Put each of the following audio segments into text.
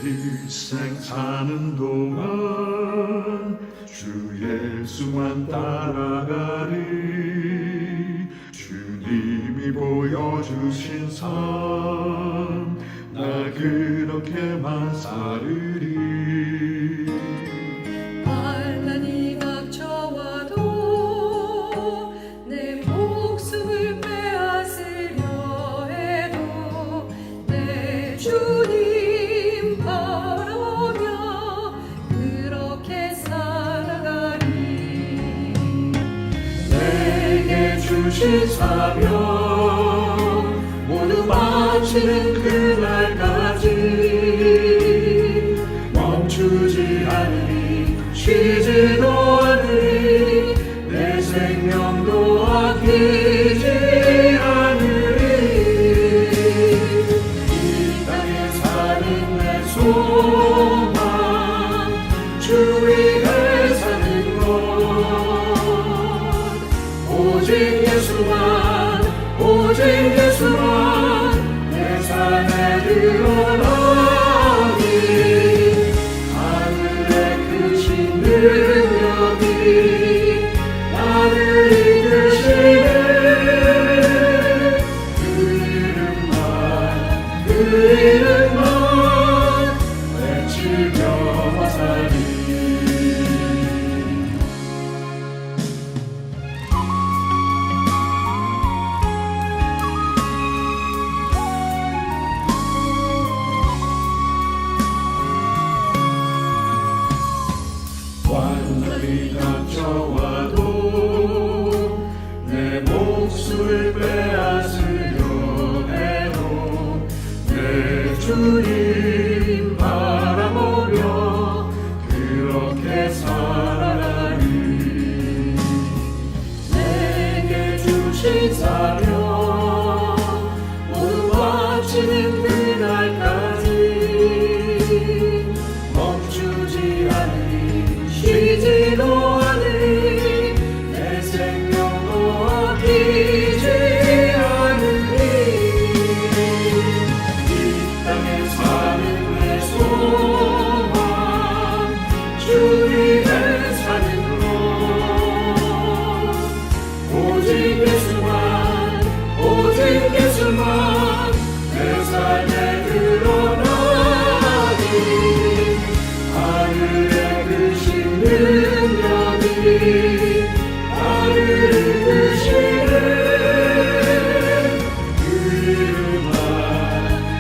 일생 사는 동안 주 예수만 따라가리. 주님이 보여주신 삶 나 그렇게만 살으리. 환난이 닥쳐와도 내 목숨을 빼앗으려 해도 내 주님 바라보며 그렇게 살아가리. 내게 주신 사명 모두 마치는 그날까지 멈추지 않으리, 쉬지도 않으리, 내 생명도 아끼지 않으리. 이 땅에 사는 내 소망 주 위에 사는 것 오직 예수만 오직 예수만 내 삶에 드러나니. 하늘의 크신 능력이 나를 이끄시네. 그 이름만 외치며 살리. 환난이 닥쳐와도 내 목숨을 빼앗으려 해도 내 주님 바라보며 그렇게 살아가리. 내게 주신 사명 모두 마치는 그날까지 멈추지 않으리, 쉬지도 않으리, 내 생명도 아끼지 않으리. 이 땅에 사는 내 소망 주 위에 사는 것 오직 예수만 오직 예수만 내 삶에 드러나니. 하늘의 크신 능력이 나를 이끄시네.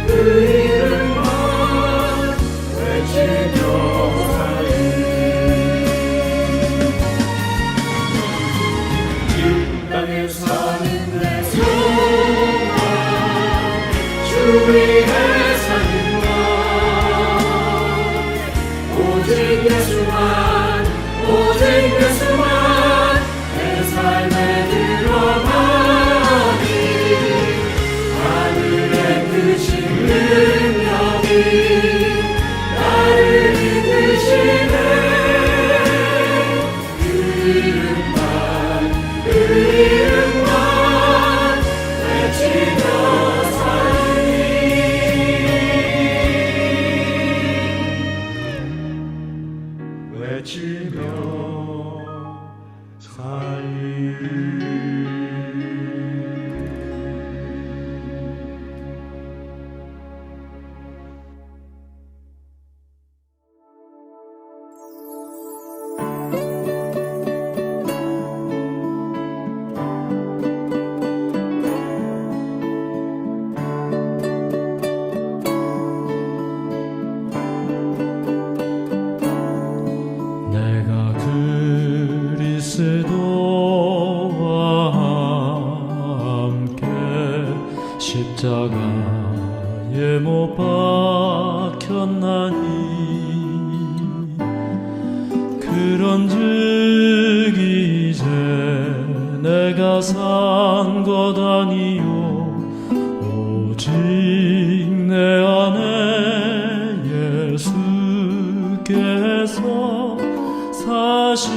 그 이름만 외치며 살리. 이 땅에 사는 내 소망 주 위에 사는 것 오직 예수만 오직 예수만 내 삶에 드러나니. 하늘의 크신 능력이 나를 이끄시네. 그 이름만 외치며 살리. 외치며 살리. 내가 그리스도 그리스도와 함께 십자가에 못 박혔나니 그런즉 이제 내가 산 것 아니요 오직 내 안에 예수께서 사신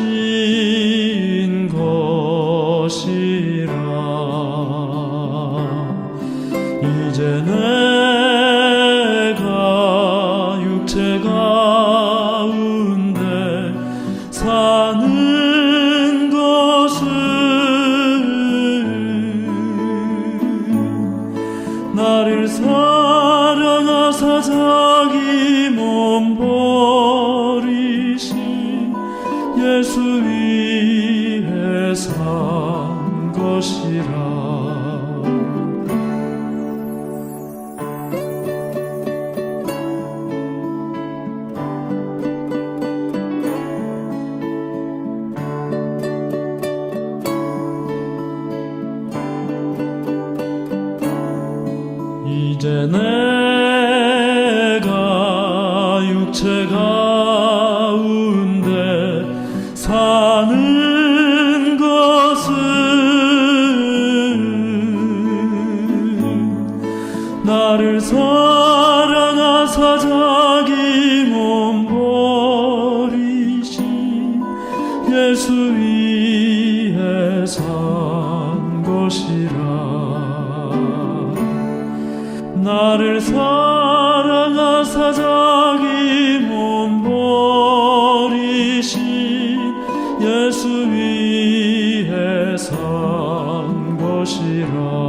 것이라. 이제 내가 육체 가운데 사는 것은 나를 사랑하사 자기 몸 버리신 예수 위에 산 것이라. 이제 내가 육체 가운데 사는 것은 나를 사랑하사 자기 몸 버리신 예수 위에 산 것이라. 나를 사랑하사 자기 몸 버리신 예수 위에 산 것이라.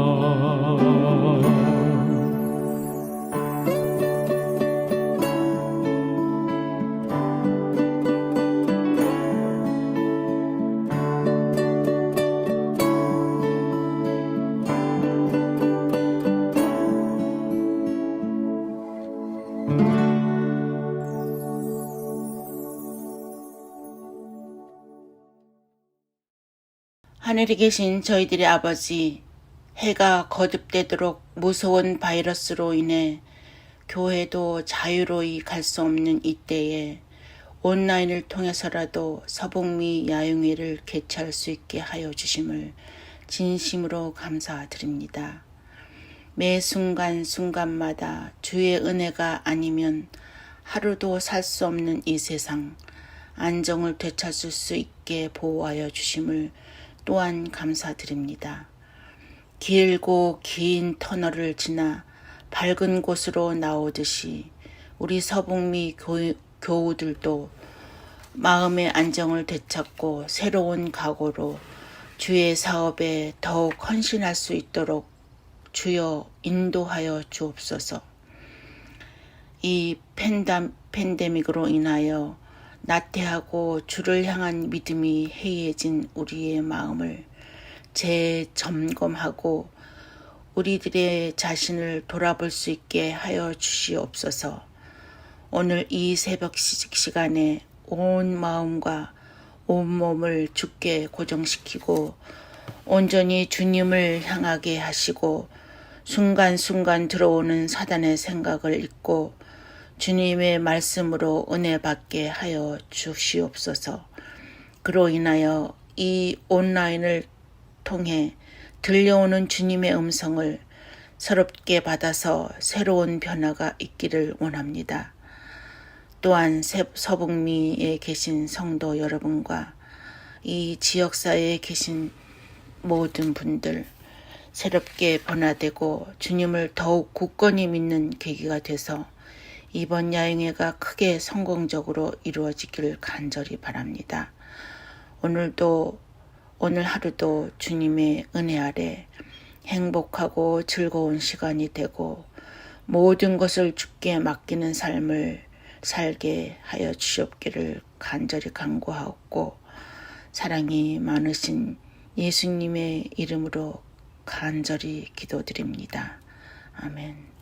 하늘에 계신 저희들의 아버지, 해가 거듭되도록 무서운 바이러스로 인해 교회도 자유로이 갈 수 없는 이때에 온라인을 통해서라도 서북미 야영회를 개최할 수 있게 하여 주심을 진심으로 감사드립니다. 매 순간순간마다 주의 은혜가 아니면 하루도 살 수 없는 이 세상, 안정을 되찾을 수 있게 보호하여 주심을 또한 감사드립니다. 길고 긴 터널을 지나 밝은 곳으로 나오듯이 우리 서북미 교우들도 마음의 안정을 되찾고 새로운 각오로 주의 사업에 더욱 헌신할 수 있도록 주여 인도하여 주옵소서. 이 팬데믹으로 인하여 나태하고 주를 향한 믿음이 해이해진 우리의 마음을 재점검하고 우리들의 자신을 돌아볼 수 있게 하여 주시옵소서. 오늘 이 새벽 시간에 온 마음과 온 몸을 주께 고정시키고 온전히 주님을 향하게 하시고 순간순간 들어오는 사단의 생각을 잊고 주님의 말씀으로 은혜 받게 하여 주시옵소서. 그로 인하여 이 온라인을 통해 들려오는 주님의 음성을 새롭게 받아서 새로운 변화가 있기를 원합니다. 또한 서북미에 계신 성도 여러분과 이 지역사회에 계신 모든 분들 새롭게 변화되고 주님을 더욱 굳건히 믿는 계기가 돼서 이번 야영회가 크게 성공적으로 이루어지기를 간절히 바랍니다. 오늘 하루도 주님의 은혜 아래 행복하고 즐거운 시간이 되고 모든 것을 주께 맡기는 삶을 살게 하여 주시옵기를 간절히 간구하옵고 사랑이 많으신 예수님의 이름으로 간절히 기도드립니다. 아멘.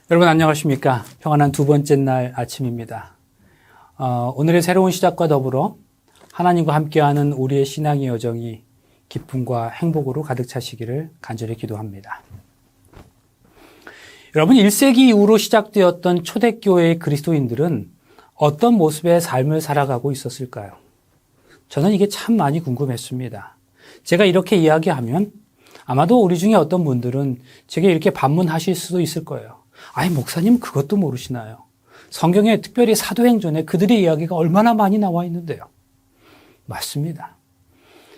여러분 안녕하십니까? 평안한 두 번째 날 아침입니다. 오늘의 새로운 시작과 더불어 하나님과 함께하는 우리의 신앙의 여정이 기쁨과 행복으로 가득 차시기를 간절히 기도합니다. 여러분 1세기 이후로 시작되었던 초대교회의 그리스도인들은 어떤 모습의 삶을 살아가고 있었을까요? 저는 이게 참 많이 궁금했습니다. 제가 이렇게 이야기하면 아마도 우리 중에 어떤 분들은 제게 이렇게 반문하실 수도 있을 거예요. 아니 목사님 그것도 모르시나요? 성경에 특별히 사도행전에 그들의 이야기가 얼마나 많이 나와 있는데요. 맞습니다.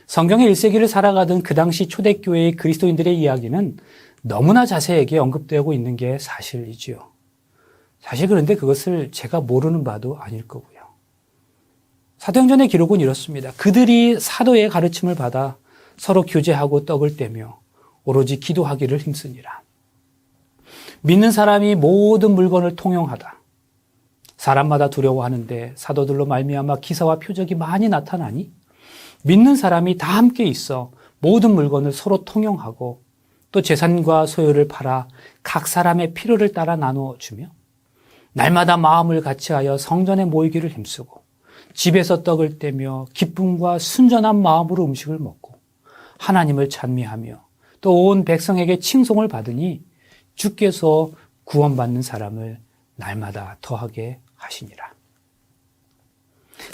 성경의 1세기를 살아가던 그 당시 초대교회의 그리스도인들의 이야기는 너무나 자세하게 언급되고 있는 게 사실이지요. 사실 그런데 그것을 제가 모르는 바도 아닐 거고요. 사도행전의 기록은 이렇습니다. 그들이 사도의 가르침을 받아 서로 교제하고 떡을 떼며 오로지 기도하기를 힘쓰니라. 믿는 사람이 모든 물건을 통용하다. 사람마다 두려워하는데 사도들로 말미암아 기사와 표적이 많이 나타나니 믿는 사람이 다 함께 있어 모든 물건을 서로 통용하고 또 재산과 소유를 팔아 각 사람의 필요를 따라 나누어주며 날마다 마음을 같이하여 성전에 모이기를 힘쓰고 집에서 떡을 떼며 기쁨과 순전한 마음으로 음식을 먹고 하나님을 찬미하며 또 온 백성에게 칭송을 받으니 주께서 구원받는 사람을 날마다 더하게 하시니라.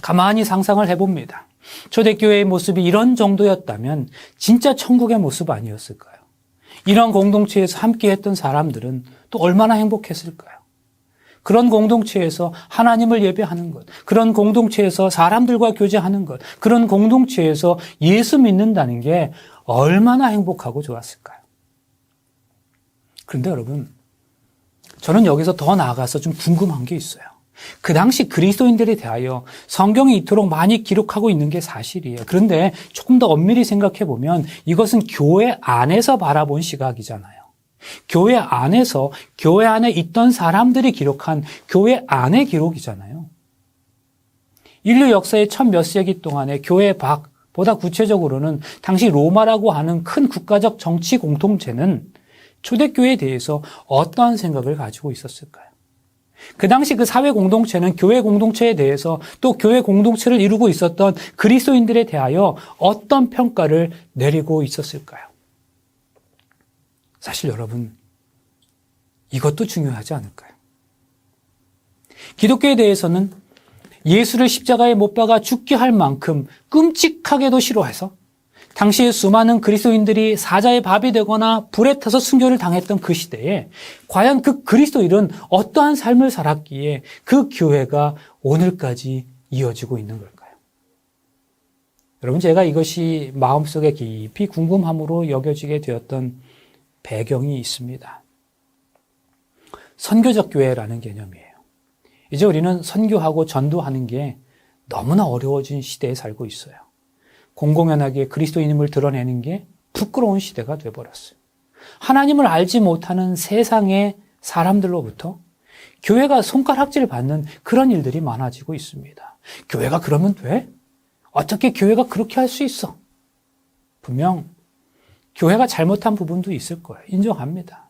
가만히 상상을 해봅니다. 초대교회의 모습이 이런 정도였다면 진짜 천국의 모습 아니었을까요? 이런 공동체에서 함께했던 사람들은 또 얼마나 행복했을까요? 그런 공동체에서 하나님을 예배하는 것, 그런 공동체에서 사람들과 교제하는 것, 그런 공동체에서 예수 믿는다는 게 얼마나 행복하고 좋았을까요? 그런데 여러분, 저는 여기서 더 나아가서 좀 궁금한 게 있어요. 그 당시 그리스도인들에 대하여 성경이 이토록 많이 기록하고 있는 게 사실이에요. 그런데 조금 더 엄밀히 생각해 보면 이것은 교회 안에서 바라본 시각이잖아요. 교회 안에서 교회 안에 있던 사람들이 기록한 교회 안의 기록이잖아요. 인류 역사의 첫 몇 세기 동안에 교회 밖, 보다 구체적으로는 당시 로마라고 하는 큰 국가적 정치 공동체는 초대교회에 대해서 어떠한 생각을 가지고 있었을까요? 그 당시 그 사회 공동체는 교회 공동체에 대해서 또 교회 공동체를 이루고 있었던 그리스도인들에 대하여 어떤 평가를 내리고 있었을까요? 사실 여러분, 이것도 중요하지 않을까요? 기독교에 대해서는 예수를 십자가에 못 박아 죽게 할 만큼 끔찍하게도 싫어해서 당시에 수많은 그리스도인들이 사자의 밥이 되거나 불에 타서 순교를 당했던 그 시대에 과연 그 그리스도인은 어떠한 삶을 살았기에 그 교회가 오늘까지 이어지고 있는 걸까요? 여러분, 제가 이것이 마음속에 깊이 궁금함으로 여겨지게 되었던 배경이 있습니다. 선교적 교회라는 개념이에요. 이제 우리는 선교하고 전도하는 게 너무나 어려워진 시대에 살고 있어요. 공공연하게 그리스도인임을 드러내는 게 부끄러운 시대가 돼버렸어요. 하나님을 알지 못하는 세상의 사람들로부터 교회가 손가락질 받는 그런 일들이 많아지고 있습니다. 교회가 그러면 돼? 어떻게 교회가 그렇게 할 수 있어? 분명 교회가 잘못한 부분도 있을 거예요. 인정합니다.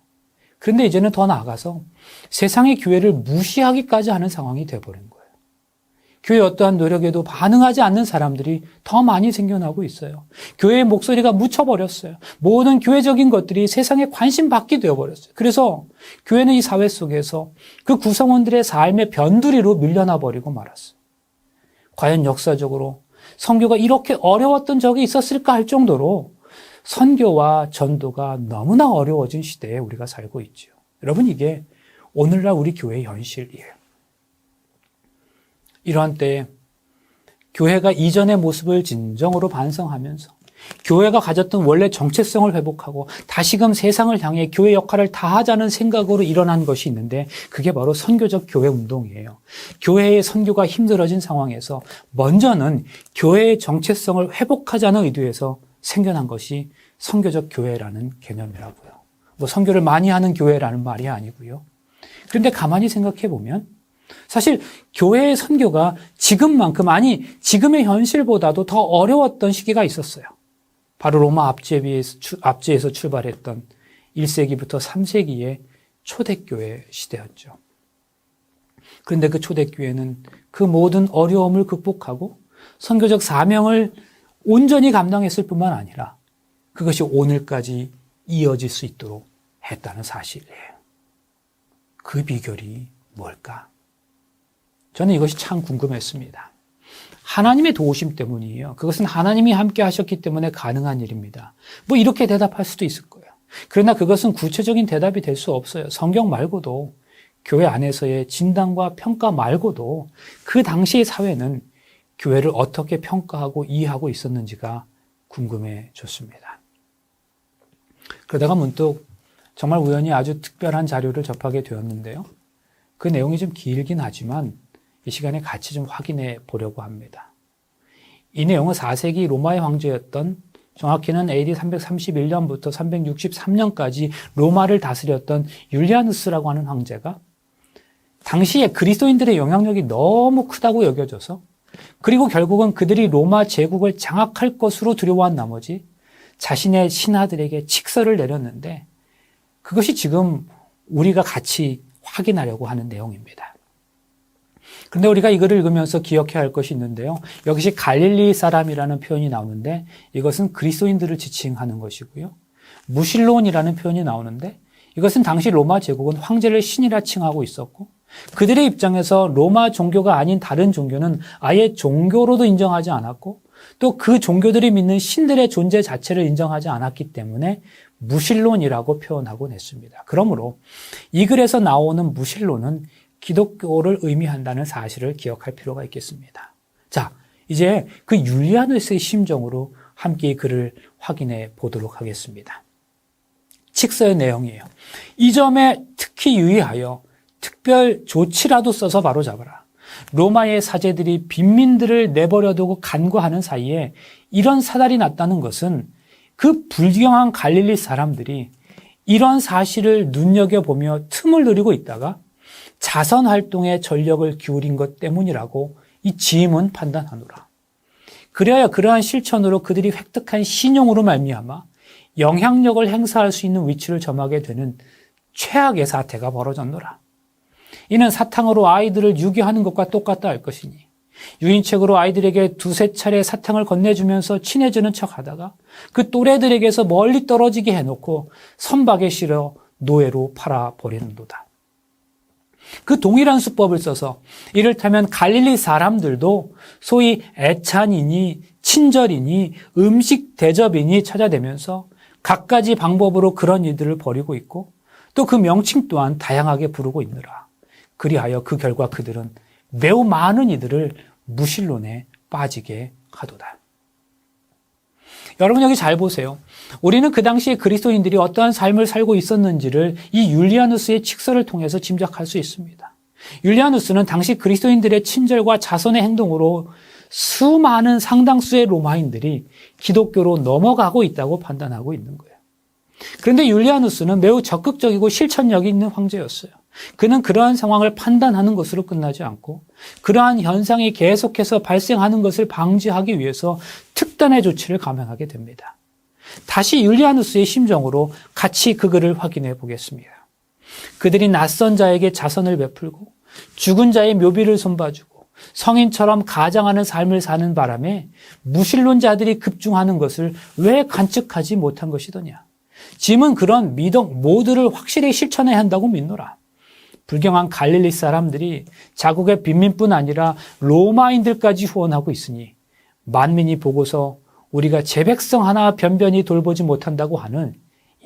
그런데 이제는 더 나아가서 세상의 교회를 무시하기까지 하는 상황이 돼버린 거예요. 교회의 어떠한 노력에도 반응하지 않는 사람들이 더 많이 생겨나고 있어요. 교회의 목소리가 묻혀버렸어요. 모든 교회적인 것들이 세상에 관심 받게 되어버렸어요. 그래서 교회는 이 사회 속에서 그 구성원들의 삶의 변두리로 밀려나 버리고 말았어요. 과연 역사적으로 선교가 이렇게 어려웠던 적이 있었을까 할 정도로 선교와 전도가 너무나 어려워진 시대에 우리가 살고 있죠. 여러분, 이게 오늘날 우리 교회의 현실이에요. 이러한 때에 교회가 이전의 모습을 진정으로 반성하면서 교회가 가졌던 원래 정체성을 회복하고 다시금 세상을 향해 교회 역할을 다하자는 생각으로 일어난 것이 있는데 그게 바로 선교적 교회 운동이에요. 교회의 선교가 힘들어진 상황에서 먼저는 교회의 정체성을 회복하자는 의도에서 생겨난 것이 선교적 교회라는 개념이라고요. 뭐 선교를 많이 하는 교회라는 말이 아니고요. 그런데 가만히 생각해 보면 사실 교회의 선교가 지금만큼, 아니 지금의 현실보다도 더 어려웠던 시기가 있었어요. 바로 로마 압제에서 출발했던 1세기부터 3세기의 초대교회 시대였죠. 그런데 그 초대교회는 그 모든 어려움을 극복하고 선교적 사명을 온전히 감당했을 뿐만 아니라 그것이 오늘까지 이어질 수 있도록 했다는 사실이에요. 그 비결이 뭘까? 저는 이것이 참 궁금했습니다. 하나님의 도우심 때문이에요. 그것은 하나님이 함께 하셨기 때문에 가능한 일입니다. 뭐 이렇게 대답할 수도 있을 거예요. 그러나 그것은 구체적인 대답이 될 수 없어요. 성경 말고도 교회 안에서의 진단과 평가 말고도 그 당시의 사회는 교회를 어떻게 평가하고 이해하고 있었는지가 궁금해졌습니다. 그러다가 문득 정말 우연히 아주 특별한 자료를 접하게 되었는데요. 그 내용이 좀 길긴 하지만 이 시간에 같이 좀 확인해 보려고 합니다. 이 내용은 4세기 로마의 황제였던, 정확히는 AD 331년부터 363년까지 로마를 다스렸던 율리아누스라고 하는 황제가 당시에 그리스도인들의 영향력이 너무 크다고 여겨져서, 그리고 결국은 그들이 로마 제국을 장악할 것으로 두려워한 나머지 자신의 신하들에게 칙서를 내렸는데, 그것이 지금 우리가 같이 확인하려고 하는 내용입니다. 그런데 우리가 이거를 읽으면서 기억해야 할 것이 있는데요. 여기서 갈릴리 사람이라는 표현이 나오는데 이것은 그리스도인들을 지칭하는 것이고요. 무실론이라는 표현이 나오는데 이것은 당시 로마 제국은 황제를 신이라 칭하고 있었고, 그들의 입장에서 로마 종교가 아닌 다른 종교는 아예 종교로도 인정하지 않았고, 또 그 종교들이 믿는 신들의 존재 자체를 인정하지 않았기 때문에 무실론이라고 표현하고 냈습니다. 그러므로 이 글에서 나오는 무실론은 기독교를 의미한다는 사실을 기억할 필요가 있겠습니다. 자, 이제 그 율리아누스의 심정으로 함께 이 글을 확인해 보도록 하겠습니다. 칙서의 내용이에요. 이 점에 특히 유의하여 특별 조치라도 써서 바로잡아라. 로마의 사제들이 빈민들을 내버려두고 간과하는 사이에 이런 사달이 났다는 것은 그 불경한 갈릴리 사람들이 이런 사실을 눈여겨보며 틈을 노리고 있다가 자선 활동에 전력을 기울인 것 때문이라고 이 지임은 판단하노라. 그래야 그러한 실천으로 그들이 획득한 신용으로 말미암아 영향력을 행사할 수 있는 위치를 점하게 되는 최악의 사태가 벌어졌노라. 이는 사탕으로 아이들을 유기하는 것과 똑같다 할 것이니 유인책으로 아이들에게 두세 차례 사탕을 건네주면서 친해지는 척하다가 그 또래들에게서 멀리 떨어지게 해놓고 선박에 실어 노예로 팔아버리는도다. 그 동일한 수법을 써서 이를테면 갈릴리 사람들도 소위 애찬이니 친절이니 음식 대접이니 찾아대면서 갖가지 방법으로 그런 일들을 벌이고 있고, 또 그 명칭 또한 다양하게 부르고 있느라. 그리하여 그 결과 그들은 매우 많은 이들을 무실론에 빠지게 하도다. 여러분 여기 잘 보세요. 우리는 그 당시에 그리스도인들이 어떠한 삶을 살고 있었는지를 이 율리아누스의 칙서를 통해서 짐작할 수 있습니다. 율리아누스는 당시 그리스도인들의 친절과 자선의 행동으로 수많은 상당수의 로마인들이 기독교로 넘어가고 있다고 판단하고 있는 거예요. 그런데 율리아누스는 매우 적극적이고 실천력이 있는 황제였어요. 그는 그러한 상황을 판단하는 것으로 끝나지 않고 그러한 현상이 계속해서 발생하는 것을 방지하기 위해서 특단의 조치를 감행하게 됩니다. 다시 율리아누스의 심정으로 같이 그 글을 확인해 보겠습니다. 그들이 낯선 자에게 자선을 베풀고 죽은 자의 묘비를 손봐주고 성인처럼 가장하는 삶을 사는 바람에 무신론자들이 급증하는 것을 왜 관측하지 못한 것이더냐. 짐은 그런 미덕 모두를 확실히 실천해야 한다고 믿노라. 불경한 갈릴리 사람들이 자국의 빈민뿐 아니라 로마인들까지 후원하고 있으니 만민이 보고서 우리가 제 백성 하나 변변히 돌보지 못한다고 하는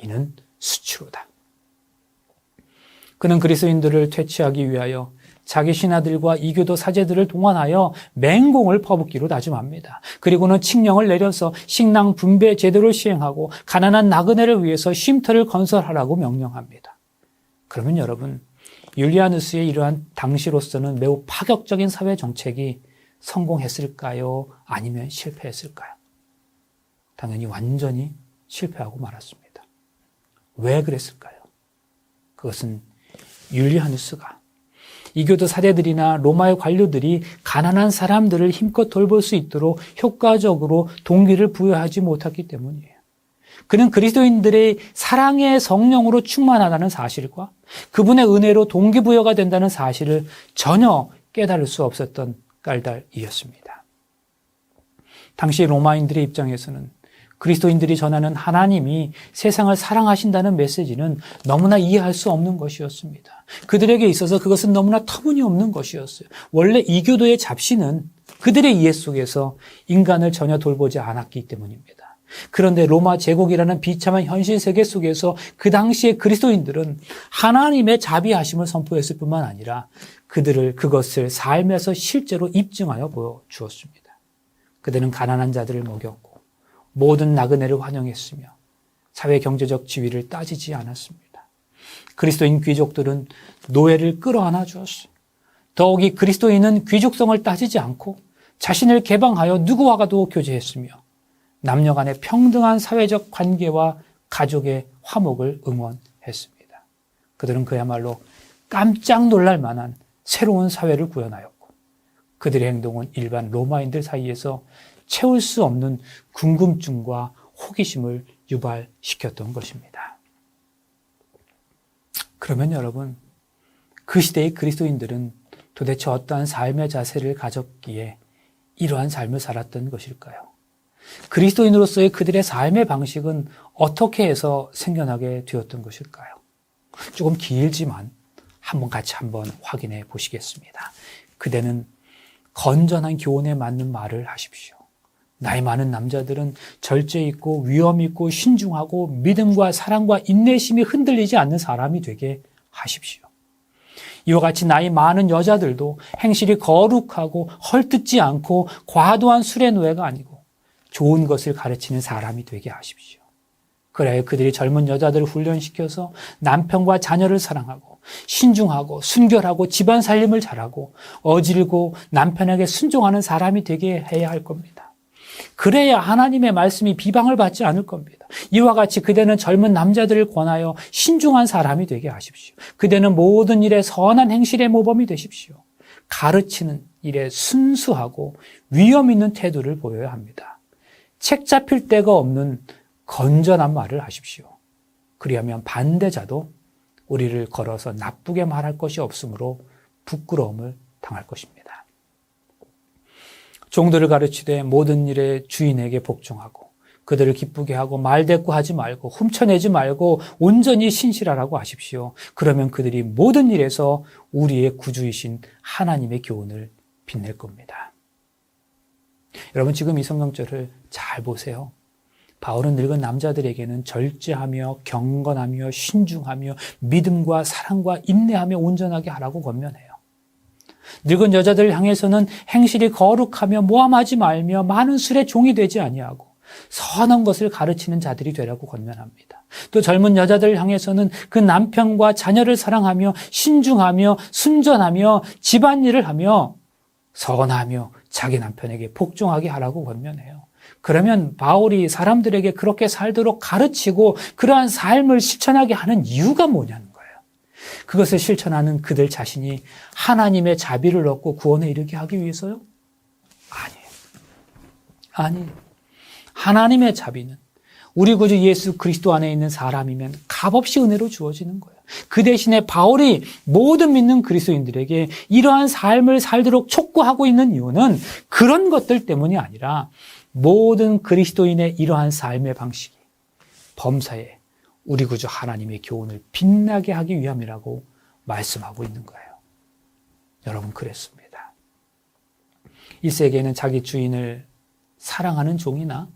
이는 수치로다. 그는 그리스도인들을 퇴치하기 위하여 자기 신하들과 이교도 사제들을 동원하여 맹공을 퍼붓기로 다짐합니다. 그리고는 칙령을 내려서 식량 분배 제도를 시행하고 가난한 나그네를 위해서 쉼터를 건설하라고 명령합니다. 그러면 여러분, 율리아누스의 이러한 당시로서는 매우 파격적인 사회 정책이 성공했을까요? 아니면 실패했을까요? 당연히 완전히 실패하고 말았습니다. 왜 그랬을까요? 그것은 율리아누스가 이교도 사제들이나 로마의 관료들이 가난한 사람들을 힘껏 돌볼 수 있도록 효과적으로 동기를 부여하지 못했기 때문이에요. 그는 그리스도인들의 사랑의 성령으로 충만하다는 사실과 그분의 은혜로 동기부여가 된다는 사실을 전혀 깨달을 수 없었던 깔달이었습니다. 당시 로마인들의 입장에서는 그리스도인들이 전하는 하나님이 세상을 사랑하신다는 메시지는 너무나 이해할 수 없는 것이었습니다. 그들에게 있어서 그것은 너무나 터무니없는 것이었어요. 원래 이교도의 잡신은 그들의 이해 속에서 인간을 전혀 돌보지 않았기 때문입니다. 그런데 로마 제국이라는 비참한 현실 세계 속에서 그 당시의 그리스도인들은 하나님의 자비하심을 선포했을 뿐만 아니라 그것을 삶에서 실제로 입증하여 보여주었습니다. 그들은 가난한 자들을 먹였고 모든 나그네를 환영했으며 사회 경제적 지위를 따지지 않았습니다. 그리스도인 귀족들은 노예를 끌어안아 주었어요. 더욱이 그리스도인은 귀족성을 따지지 않고 자신을 개방하여 누구와도 교제했으며 남녀 간의 평등한 사회적 관계와 가족의 화목을 응원했습니다. 그들은 그야말로 깜짝 놀랄 만한 새로운 사회를 구현하였고 그들의 행동은 일반 로마인들 사이에서 채울 수 없는 궁금증과 호기심을 유발시켰던 것입니다. 그러면 여러분, 그 시대의 그리스도인들은 도대체 어떠한 삶의 자세를 가졌기에 이러한 삶을 살았던 것일까요? 그리스도인으로서의 그들의 삶의 방식은 어떻게 해서 생겨나게 되었던 것일까요? 조금 길지만 같이 한번 확인해 보시겠습니다. 그대는 건전한 교훈에 맞는 말을 하십시오. 나이 많은 남자들은 절제 있고 위엄 있고 신중하고 믿음과 사랑과 인내심이 흔들리지 않는 사람이 되게 하십시오. 이와 같이 나이 많은 여자들도 행실이 거룩하고 헐뜯지 않고 과도한 술의 노예가 아니고 좋은 것을 가르치는 사람이 되게 하십시오. 그래야 그들이 젊은 여자들을 훈련시켜서 남편과 자녀를 사랑하고 신중하고 순결하고 집안 살림을 잘하고 어질고 남편에게 순종하는 사람이 되게 해야 할 겁니다. 그래야 하나님의 말씀이 비방을 받지 않을 겁니다. 이와 같이 그대는 젊은 남자들을 권하여 신중한 사람이 되게 하십시오. 그대는 모든 일에 선한 행실의 모범이 되십시오. 가르치는 일에 순수하고 위엄 있는 태도를 보여야 합니다. 책 잡힐 데가 없는 건전한 말을 하십시오. 그리하면 반대자도 우리를 걸어서 나쁘게 말할 것이 없으므로 부끄러움을 당할 것입니다. 종들을 가르치되 모든 일에 주인에게 복종하고 그들을 기쁘게 하고 말대꾸하지 말고 훔쳐내지 말고 온전히 신실하라고 하십시오. 그러면 그들이 모든 일에서 우리의 구주이신 하나님의 교훈을 빛낼 겁니다. 여러분 지금 이 성경절을 잘 보세요. 바울은 늙은 남자들에게는 절제하며 경건하며 신중하며 믿음과 사랑과 인내하며 온전하게 하라고 권면해요. 늙은 여자들을 향해서는 행실이 거룩하며 모함하지 말며 많은 술의 종이 되지 아니하고 선한 것을 가르치는 자들이 되라고 권면합니다. 또 젊은 여자들을 향해서는 그 남편과 자녀를 사랑하며 신중하며 순전하며 집안일을 하며 선하며 자기 남편에게 복종하게 하라고 권면해요. 그러면 바울이 사람들에게 그렇게 살도록 가르치고 그러한 삶을 실천하게 하는 이유가 뭐냐는 거예요. 그것을 실천하는 그들 자신이 하나님의 자비를 얻고 구원에 이르게 하기 위해서요? 아니에요. 하나님의 자비는 우리 구주 예수 그리스도 안에 있는 사람이면 값없이 은혜로 주어지는 거예요. 그 대신에 바울이 모든 믿는 그리스도인들에게 이러한 삶을 살도록 촉구하고 있는 이유는 그런 것들 때문이 아니라 모든 그리스도인의 이러한 삶의 방식이 범사에 우리 구주 하나님의 교훈을 빛나게 하기 위함이라고 말씀하고 있는 거예요. 여러분 그랬습니다. 이 세계에는 자기 주인을 사랑하는 종이나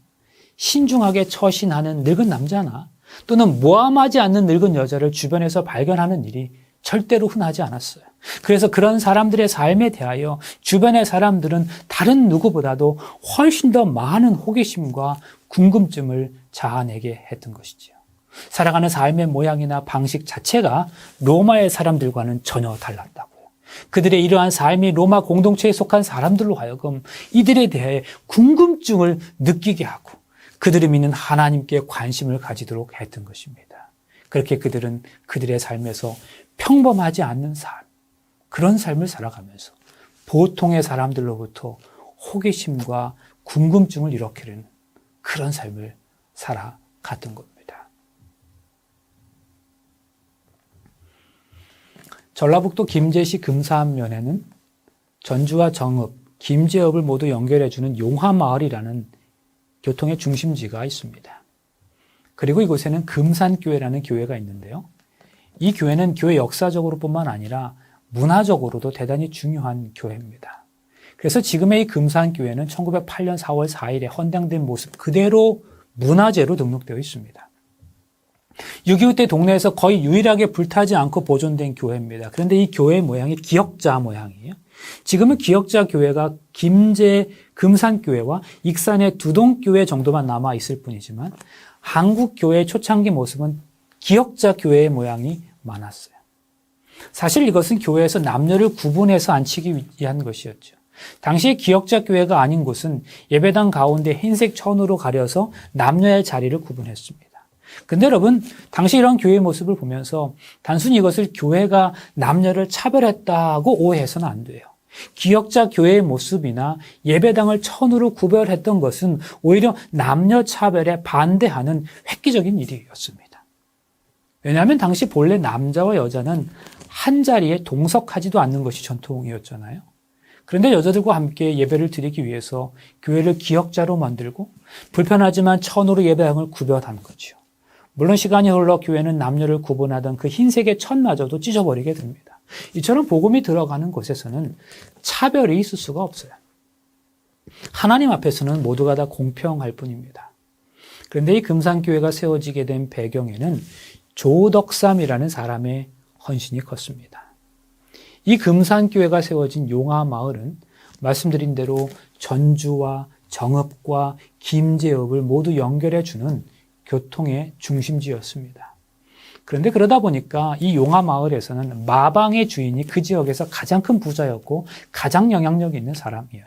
신중하게 처신하는 늙은 남자나 또는 모함하지 않는 늙은 여자를 주변에서 발견하는 일이 절대로 흔하지 않았어요. 그래서 그런 사람들의 삶에 대하여 주변의 사람들은 다른 누구보다도 훨씬 더 많은 호기심과 궁금증을 자아내게 했던 것이지요. 살아가는 삶의 모양이나 방식 자체가 로마의 사람들과는 전혀 달랐다고요. 그들의 이러한 삶이 로마 공동체에 속한 사람들로 하여금 이들에 대해 궁금증을 느끼게 하고 그들이 믿는 하나님께 관심을 가지도록 했던 것입니다. 그렇게 그들은 그들의 삶에서 평범하지 않는 삶, 그런 삶을 살아가면서 보통의 사람들로부터 호기심과 궁금증을 일으키는 그런 삶을 살아갔던 겁니다. 전라북도 김제시 금산면에는 전주와 정읍, 김제읍을 모두 연결해주는 용화마을이라는 교통의 중심지가 있습니다. 그리고 이곳에는 금산교회라는 교회가 있는데요. 이 교회는 교회 역사적으로뿐만 아니라 문화적으로도 대단히 중요한 교회입니다. 그래서 지금의 이 금산교회는 1908년 4월 4일에 헌당된 모습 그대로 문화재로 등록되어 있습니다. 6.25 때 동네에서 거의 유일하게 불타지 않고 보존된 교회입니다. 그런데 이 교회 모양이 기역자 모양이에요. 지금은 기역자 교회가 김제 금산교회와 익산의 두동교회 정도만 남아 있을 뿐이지만 한국 교회의 초창기 모습은 기역자 교회의 모양이 많았어요. 사실 이것은 교회에서 남녀를 구분해서 앉히기 위한 것이었죠. 당시에 기역자 교회가 아닌 곳은 예배당 가운데 흰색 천으로 가려서 남녀의 자리를 구분했습니다. 근데 여러분, 당시 이런 교회의 모습을 보면서 단순히 이것을 교회가 남녀를 차별했다고 오해해서는 안 돼요. 기역자 교회의 모습이나 예배당을 천으로 구별했던 것은 오히려 남녀 차별에 반대하는 획기적인 일이었습니다. 왜냐하면 당시 본래 남자와 여자는 한 자리에 동석하지도 않는 것이 전통이었잖아요. 그런데 여자들과 함께 예배를 드리기 위해서 교회를 기역자로 만들고 불편하지만 천으로 예배당을 구별한 거죠. 물론 시간이 흘러 교회는 남녀를 구분하던 그 흰색의 천마저도 찢어버리게 됩니다. 이처럼 복음이 들어가는 곳에서는 차별이 있을 수가 없어요. 하나님 앞에서는 모두가 다 공평할 뿐입니다. 그런데 이 금산교회가 세워지게 된 배경에는 조덕삼이라는 사람의 헌신이 컸습니다. 이 금산교회가 세워진 용화마을은 말씀드린 대로 전주와 정읍과 김제읍을 모두 연결해주는 교통의 중심지였습니다. 그런데 그러다 보니까 이 용화마을에서는 마방의 주인이 그 지역에서 가장 큰 부자였고 가장 영향력 있는 사람이에요.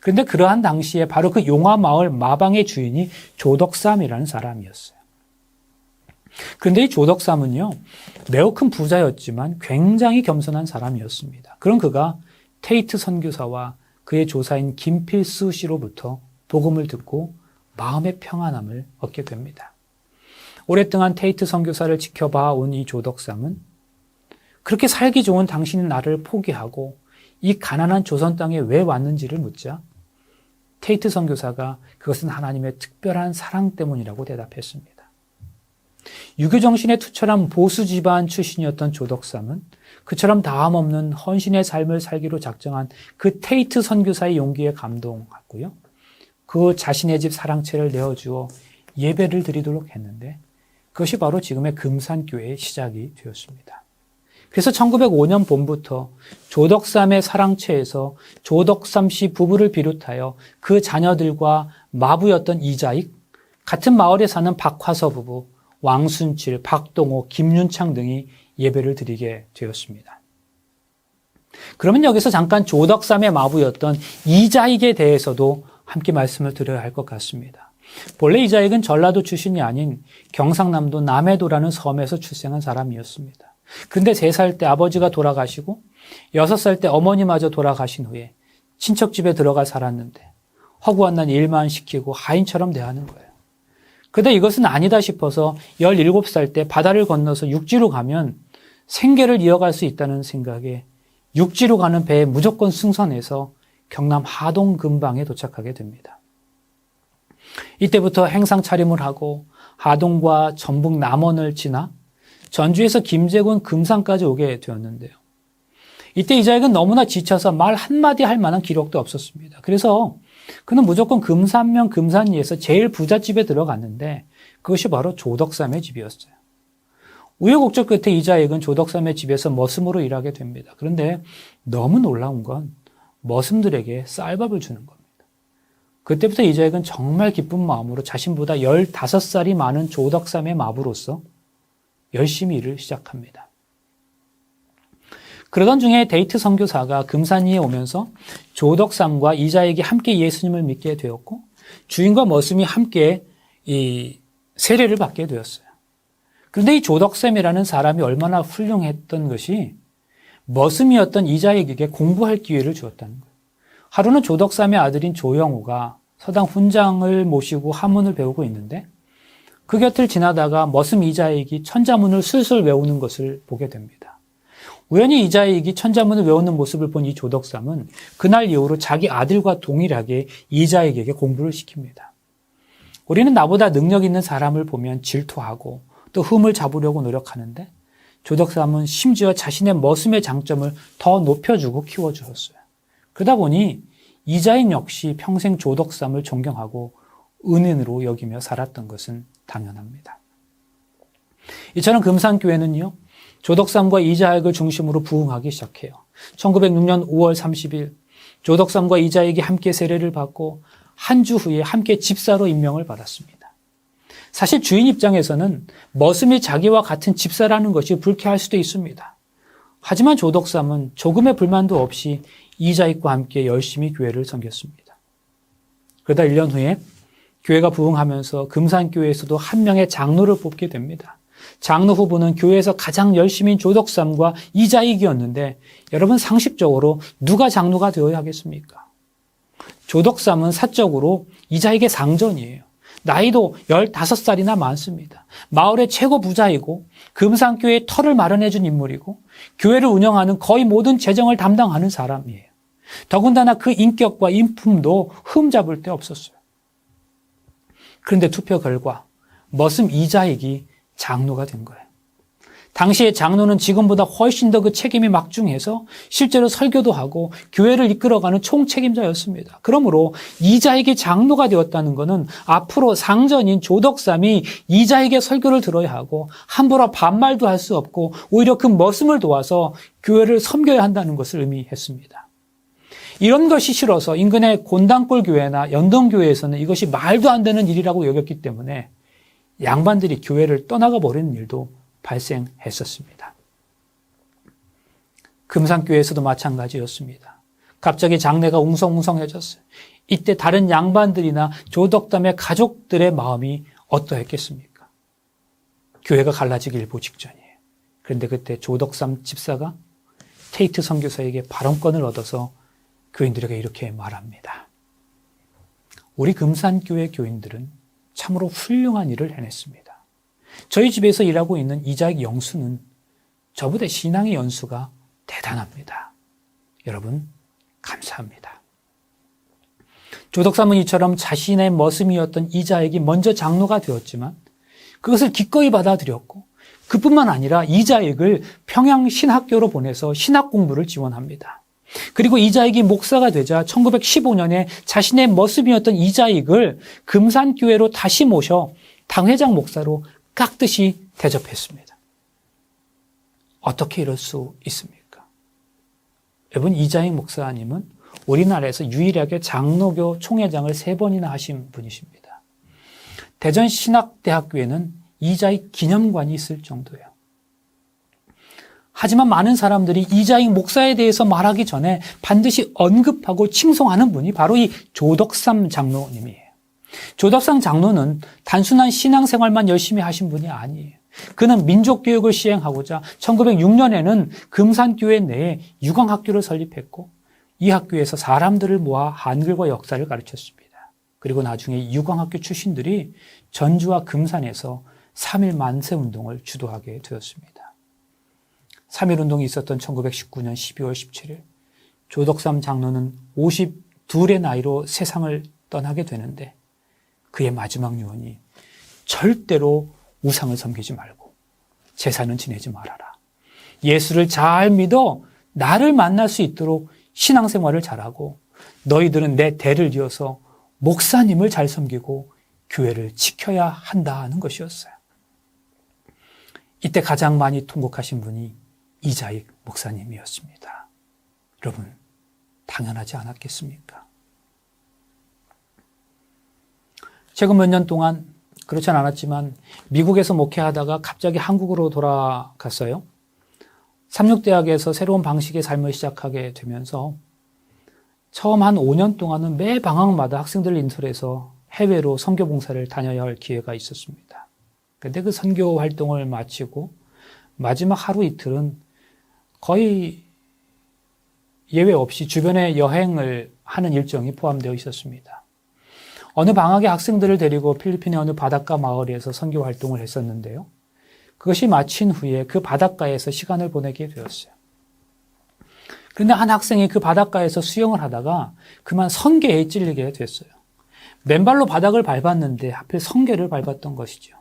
그런데 그러한 당시에 바로 그 용화마을 마방의 주인이 조덕삼이라는 사람이었어요. 그런데 이 조덕삼은요, 매우 큰 부자였지만 굉장히 겸손한 사람이었습니다. 그런 그가 테이트 선교사와 그의 조사인 김필수 씨로부터 복음을 듣고 마음의 평안함을 얻게 됩니다. 오랫동안 테이트 선교사를 지켜봐 온 이 조덕삼은 그렇게 살기 좋은 당신의 나를 포기하고 이 가난한 조선 땅에 왜 왔는지를 묻자 테이트 선교사가 그것은 하나님의 특별한 사랑 때문이라고 대답했습니다. 유교 정신에 투철한 보수 집안 출신이었던 조덕삼은 그처럼 다함 없는 헌신의 삶을 살기로 작정한 그 테이트 선교사의 용기에 감동했고요. 그 자신의 집 사랑채를 내어주어 예배를 드리도록 했는데 그것이 바로 지금의 금산교회의 시작이 되었습니다. 그래서 1905년 봄부터 조덕삼의 사랑채에서 조덕삼 씨 부부를 비롯하여 그 자녀들과 마부였던 이자익, 같은 마을에 사는 박화서 부부, 왕순칠, 박동호, 김윤창 등이 예배를 드리게 되었습니다. 그러면 여기서 잠깐 조덕삼의 마부였던 이자익에 대해서도 함께 말씀을 드려야 할 것 같습니다. 본래 이자익은 전라도 출신이 아닌 경상남도 남해도라는 섬에서 출생한 사람이었습니다. 근데 3살 때 아버지가 돌아가시고 6살 때 어머니마저 돌아가신 후에 친척 집에 들어가 살았는데 허구한 난 일만 시키고 하인처럼 대하는 거예요. 그런데 이것은 아니다 싶어서 17살 때 바다를 건너서 육지로 가면 생계를 이어갈 수 있다는 생각에 육지로 가는 배에 무조건 승선해서 경남 하동 근방에 도착하게 됩니다. 이때부터 행상 차림을 하고 하동과 전북 남원을 지나 전주에서 김제군 금산까지 오게 되었는데요. 이때 이자익은 너무나 지쳐서 말 한마디 할 만한 기력도 없었습니다. 그래서 그는 무조건 금산면 금산리에서 제일 부잣집에 들어갔는데 그것이 바로 조덕삼의 집이었어요. 우여곡절 끝에 이자익은 조덕삼의 집에서 머슴으로 일하게 됩니다. 그런데 너무 놀라운 건 머슴들에게 쌀밥을 주는 겁니다. 그때부터 이자익은 정말 기쁜 마음으로 자신보다 15살이 많은 조덕삼의 마부로서 열심히 일을 시작합니다. 그러던 중에 데이트 선교사가 금산리에 오면서 조덕삼과 이자익이 함께 예수님을 믿게 되었고 주인과 머슴이 함께 이 세례를 받게 되었어요. 그런데 이 조덕삼이라는 사람이 얼마나 훌륭했던 것이 머슴이었던 이자익에게 공부할 기회를 주었다는 거예요. 하루는 조덕삼의 아들인 조영우가 서당 훈장을 모시고 한문을 배우고 있는데 그 곁을 지나다가 머슴 이자익이 천자문을 술술 외우는 것을 보게 됩니다. 우연히 이자익이 천자문을 외우는 모습을 본 이 조덕삼은 그날 이후로 자기 아들과 동일하게 이자익에게 공부를 시킵니다. 우리는 나보다 능력 있는 사람을 보면 질투하고 또 흠을 잡으려고 노력하는데 조덕삼은 심지어 자신의 머슴의 장점을 더 높여주고 키워주었어요. 그러다 보니 이자익 역시 평생 조덕삼을 존경하고 은인으로 여기며 살았던 것은 당연합니다. 이처럼 금산교회는요, 조덕삼과 이자익을 중심으로 부흥하기 시작해요. 1906년 5월 30일 조덕삼과 이자익이 함께 세례를 받고 한 주 후에 함께 집사로 임명을 받았습니다. 사실 주인 입장에서는 머슴이 자기와 같은 집사라는 것이 불쾌할 수도 있습니다. 하지만 조덕삼은 조금의 불만도 없이 이자익과 함께 열심히 교회를 섬겼습니다. 그러다 1년 후에 교회가 부흥하면서 금산교회에서도 한 명의 장로를 뽑게 됩니다. 장로 후보는 교회에서 가장 열심인 조덕삼과 이자익이었는데 여러분 상식적으로 누가 장로가 되어야 하겠습니까? 조덕삼은 사적으로 이자익의 상전이에요. 나이도 15살이나 많습니다. 마을의 최고 부자이고 금산교회의 터를 마련해 준 인물이고 교회를 운영하는 거의 모든 재정을 담당하는 사람이에요. 더군다나 그 인격과 인품도 흠잡을 데 없었어요. 그런데 투표 결과 머슴 이자익이 장로가 된 거예요. 당시에 장로는 지금보다 훨씬 더 그 책임이 막중해서 실제로 설교도 하고 교회를 이끌어가는 총책임자였습니다. 그러므로 이자익이 장로가 되었다는 것은 앞으로 상전인 조덕삼이 이자익의 설교를 들어야 하고 함부로 반말도 할 수 없고 오히려 그 머슴을 도와서 교회를 섬겨야 한다는 것을 의미했습니다. 이런 것이 싫어서 인근의 곤단골 교회나 연동교회에서는 이것이 말도 안 되는 일이라고 여겼기 때문에 양반들이 교회를 떠나가 버리는 일도 발생했었습니다. 금산교회에서도 마찬가지였습니다. 갑자기 장례가 웅성웅성해졌어요. 이때 다른 양반들이나 조덕담의 가족들의 마음이 어떠했겠습니까? 교회가 갈라지기 일보 직전이에요. 그런데 그때 조덕삼 집사가 테이트 선교사에게 발언권을 얻어서 교인들에게 이렇게 말합니다. 우리 금산교회 교인들은 참으로 훌륭한 일을 해냈습니다. 저희 집에서 일하고 있는 이자익 영수는 저보다 신앙의 연수가 대단합니다. 여러분 감사합니다. 조덕삼은 이처럼 자신의 머슴이었던 이자익이 먼저 장로가 되었지만 그것을 기꺼이 받아들였고 그뿐만 아니라 이자익을 평양신학교로 보내서 신학 공부를 지원합니다. 그리고 이자익이 목사가 되자 1915년에 자신의 머슴이었던 이자익을 금산교회로 다시 모셔 당회장 목사로 깍듯이 대접했습니다. 어떻게 이럴 수 있습니까? 여러분, 이자익 목사님은 우리나라에서 유일하게 장로교 총회장을 3번이나 하신 분이십니다. 대전신학대학교에는 이자익 기념관이 있을 정도예요. 하지만 많은 사람들이 이자익 목사에 대해서 말하기 전에 반드시 언급하고 칭송하는 분이 바로 이 조덕삼 장로님이에요. 조덕삼 장로는 단순한 신앙생활만 열심히 하신 분이 아니에요. 그는 민족교육을 시행하고자 1906년에는 금산교회 내에 유광학교를 설립했고 이 학교에서 사람들을 모아 한글과 역사를 가르쳤습니다. 그리고 나중에 유광학교 출신들이 전주와 금산에서 3.1 만세운동을 주도하게 되었습니다. 3.1운동이 있었던 1919년 12월 17일 조덕삼 장로는 52의 나이로 세상을 떠나게 되는데 그의 마지막 유언이 절대로 우상을 섬기지 말고 제사는 지내지 말아라. 예수를 잘 믿어 나를 만날 수 있도록 신앙생활을 잘하고 너희들은 내 대를 이어서 목사님을 잘 섬기고 교회를 지켜야 한다는 것이었어요. 이때 가장 많이 통곡하신 분이 이자익 목사님이었습니다. 여러분, 당연하지 않았겠습니까? 최근 몇 년 동안 그렇진 않았지만 미국에서 목회하다가 갑자기 한국으로 돌아갔어요. 삼육대학에서 새로운 방식의 삶을 시작하게 되면서 처음 한 5년 동안은 매 방학마다 학생들을 인솔해서 해외로 선교 봉사를 다녀야 할 기회가 있었습니다. 그런데 그 선교 활동을 마치고 마지막 하루 이틀은 거의 예외 없이 주변에 여행을 하는 일정이 포함되어 있었습니다. 어느 방학에 학생들을 데리고 필리핀의 어느 바닷가 마을에서 선교 활동을 했었는데요. 그것이 마친 후에 그 바닷가에서 시간을 보내게 되었어요. 그런데 한 학생이 그 바닷가에서 수영을 하다가 그만 성게에 찔리게 됐어요. 맨발로 바닥을 밟았는데 하필 성게를 밟았던 것이죠.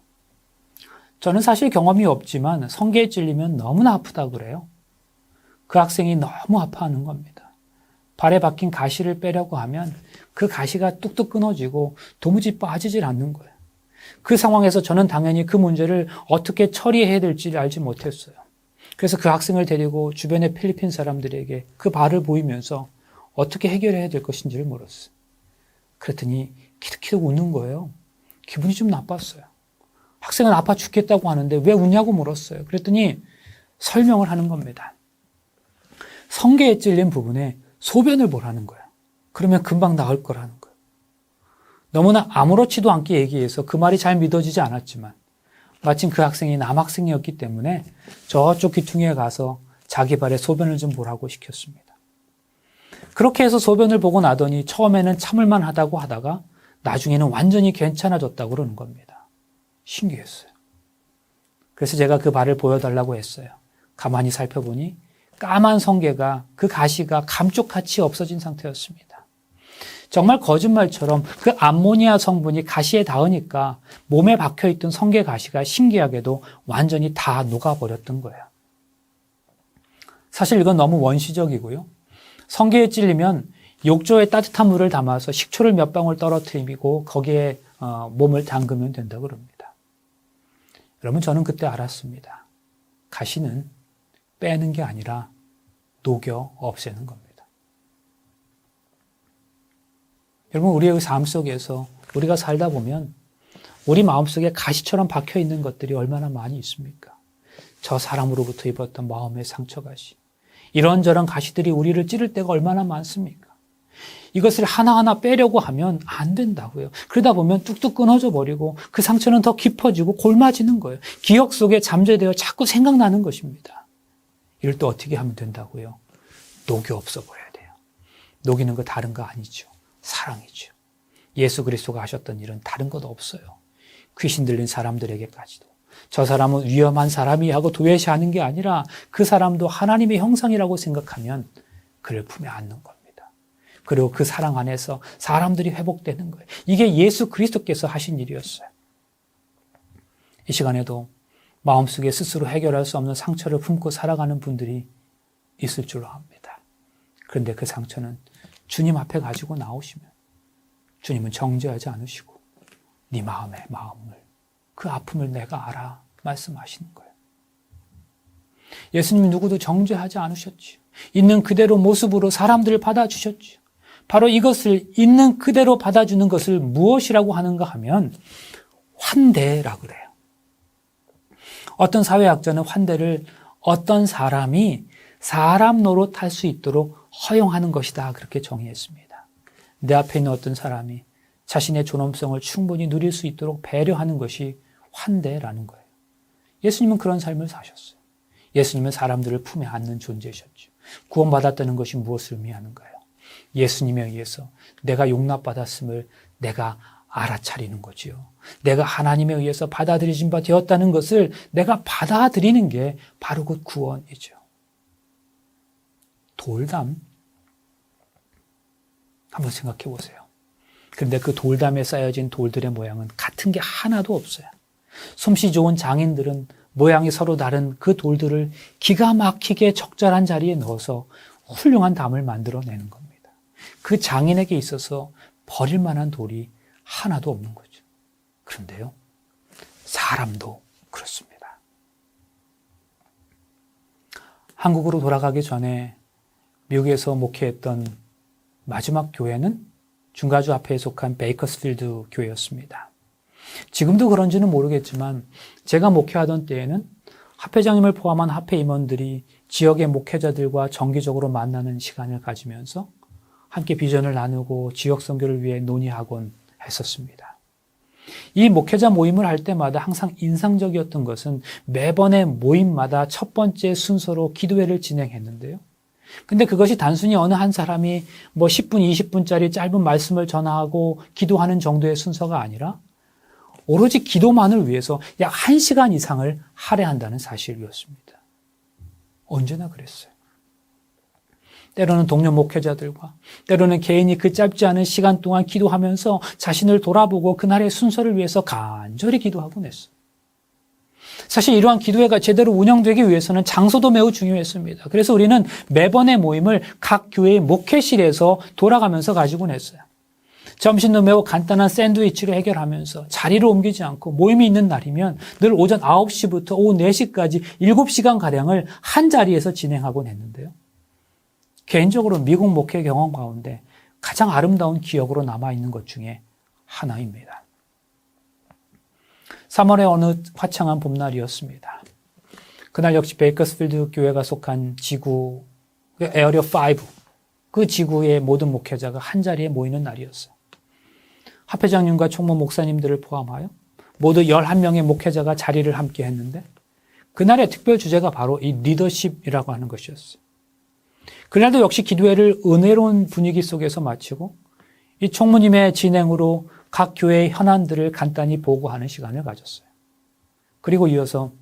저는 사실 경험이 없지만 성게에 찔리면 너무나 아프다고 그래요. 그 학생이 너무 아파하는 겁니다. 발에 박힌 가시를 빼려고 하면 그 가시가 뚝뚝 끊어지고 도무지 빠지질 않는 거예요. 그 상황에서 저는 당연히 그 문제를 어떻게 처리해야 될지 알지 못했어요. 그래서 그 학생을 데리고 주변의 필리핀 사람들에게 그 발을 보이면서 어떻게 해결해야 될 것인지를 물었어요. 그랬더니 키득키득 웃는 거예요. 기분이 좀 나빴어요. 학생은 아파 죽겠다고 하는데 왜 웃냐고 물었어요. 그랬더니 설명을 하는 겁니다. 성게에 찔린 부분에 소변을 보라는 거예요. 그러면 금방 나을 거라는 거예요. 너무나 아무렇지도 않게 얘기해서 그 말이 잘 믿어지지 않았지만 마침 그 학생이 남학생이었기 때문에 저쪽 귀퉁이에 가서 자기 발에 소변을 좀 보라고 시켰습니다. 그렇게 해서 소변을 보고 나더니 처음에는 참을만 하다고 하다가 나중에는 완전히 괜찮아졌다고 그러는 겁니다. 신기했어요. 그래서 제가 그 발을 보여달라고 했어요. 가만히 살펴보니 까만 성게가 그 가시가 감쪽같이 없어진 상태였습니다. 정말 거짓말처럼 그 암모니아 성분이 가시에 닿으니까 몸에 박혀있던 성게 가시가 신기하게도 완전히 다 녹아버렸던 거예요. 사실 이건 너무 원시적이고요. 성게에 찔리면 욕조에 따뜻한 물을 담아서 식초를 몇 방울 떨어뜨리고 거기에 몸을 담그면 된다고 그럽니다. 여러분, 저는 그때 알았습니다. 가시는 빼는 게 아니라 녹여 없애는 겁니다. 여러분, 우리의 삶 속에서 우리가 살다 보면 우리 마음속에 가시처럼 박혀있는 것들이 얼마나 많이 있습니까? 저 사람으로부터 입었던 마음의 상처가시, 이런저런 가시들이 우리를 찌를 때가 얼마나 많습니까? 이것을 하나하나 빼려고 하면 안 된다고요. 그러다 보면 뚝뚝 끊어져 버리고 그 상처는 더 깊어지고 골마지는 거예요. 기억 속에 잠재되어 자꾸 생각나는 것입니다. 이럴 때 어떻게 하면 된다고요? 녹여 없어버려야 돼요. 녹이는 거 다른 거 아니죠. 사랑이죠. 예수 그리스도가 하셨던 일은 다른 것 없어요. 귀신 들린 사람들에게까지도 저 사람은 위험한 사람이 하고 도외시하는 게 아니라 그 사람도 하나님의 형상이라고 생각하면 그를 품에 안는 겁니다. 그리고 그 사랑 안에서 사람들이 회복되는 거예요. 이게 예수 그리스도께서 하신 일이었어요. 이 시간에도 마음속에 스스로 해결할 수 없는 상처를 품고 살아가는 분들이 있을 줄로 압니다. 그런데 그 상처는 주님 앞에 가지고 나오시면 주님은 정죄하지 않으시고 네 마음의 마음을, 그 아픔을 내가 알아 말씀하시는 거예요. 예수님은 누구도 정죄하지 않으셨지요. 있는 그대로 모습으로 사람들을 받아주셨지요. 바로 이것을 있는 그대로 받아주는 것을 무엇이라고 하는가 하면 환대라고 그래요. 어떤 사회학자는 환대를 어떤 사람이 사람 노릇할 수 있도록 허용하는 것이다, 그렇게 정의했습니다. 내 앞에 있는 어떤 사람이 자신의 존엄성을 충분히 누릴 수 있도록 배려하는 것이 환대라는 거예요. 예수님은 그런 삶을 사셨어요. 예수님은 사람들을 품에 안는 존재이셨죠. 구원받았다는 것이 무엇을 의미하는가요? 예수님에 의해서 내가 용납받았음을 내가 알아차리는 거지요. 내가 하나님에 의해서 받아들여진 바 되었다는 것을 내가 받아들이는 게 바로 그 구원이죠. 돌담, 한번 생각해 보세요. 그런데 그 돌담에 쌓여진 돌들의 모양은 같은 게 하나도 없어요. 솜씨 좋은 장인들은 모양이 서로 다른 그 돌들을 기가 막히게 적절한 자리에 넣어서 훌륭한 담을 만들어내는 겁니다. 그 장인에게 있어서 버릴 만한 돌이 하나도 없는 거죠. 그런데요, 사람도 그렇습니다. 한국으로 돌아가기 전에 미국에서 목회했던 마지막 교회는 중가주 앞에 속한 베이커스필드 교회였습니다. 지금도 그런지는 모르겠지만 제가 목회하던 때에는 합회장님을 포함한 합회 임원들이 지역의 목회자들과 정기적으로 만나는 시간을 가지면서 함께 비전을 나누고 지역 선교를 위해 논의하곤 했었습니다. 이 목회자 모임을 할 때마다 항상 인상적이었던 것은 매번의 모임마다 첫 번째 순서로 기도회를 진행했는데요. 근데 그것이 단순히 어느 한 사람이 10분, 20분짜리 짧은 말씀을 전하고 기도하는 정도의 순서가 아니라 오로지 기도만을 위해서 약 1시간 이상을 할애한다는 사실이었습니다. 언제나 그랬어요. 때로는 동료 목회자들과, 때로는 개인이 그 짧지 않은 시간 동안 기도하면서 자신을 돌아보고 그날의 순서를 위해서 간절히 기도하곤 했어요. 사실 이러한 기도회가 제대로 운영되기 위해서는 장소도 매우 중요했습니다. 그래서 우리는 매번의 모임을 각 교회의 목회실에서 돌아가면서 가지곤 했어요. 점심도 매우 간단한 샌드위치로 해결하면서 자리를 옮기지 않고 모임이 있는 날이면 늘 오전 9시부터 오후 4시까지 7시간가량을 한 자리에서 진행하곤 했는데요. 개인적으로 미국 목회 경험 가운데 가장 아름다운 기억으로 남아있는 것 중에 하나입니다. 3월의 어느 화창한 봄날이었습니다. 그날 역시 베이커스필드 교회가 속한 지구, 에어리어 5, 그 지구의 모든 목회자가 한 자리에 모이는 날이었어요. 합회장님과 총무 목사님들을 포함하여 모두 11명의 목회자가 자리를 함께 했는데 그날의 특별 주제가 바로 이 리더십이라고 하는 것이었어요. 그날도 역시 기도회를 은혜로운 분위기 속에서 마치고 이 총무님의 진행으로 각 교회의 현안들을 간단히 보고하는 시간을 가졌어요. 그리고 이어서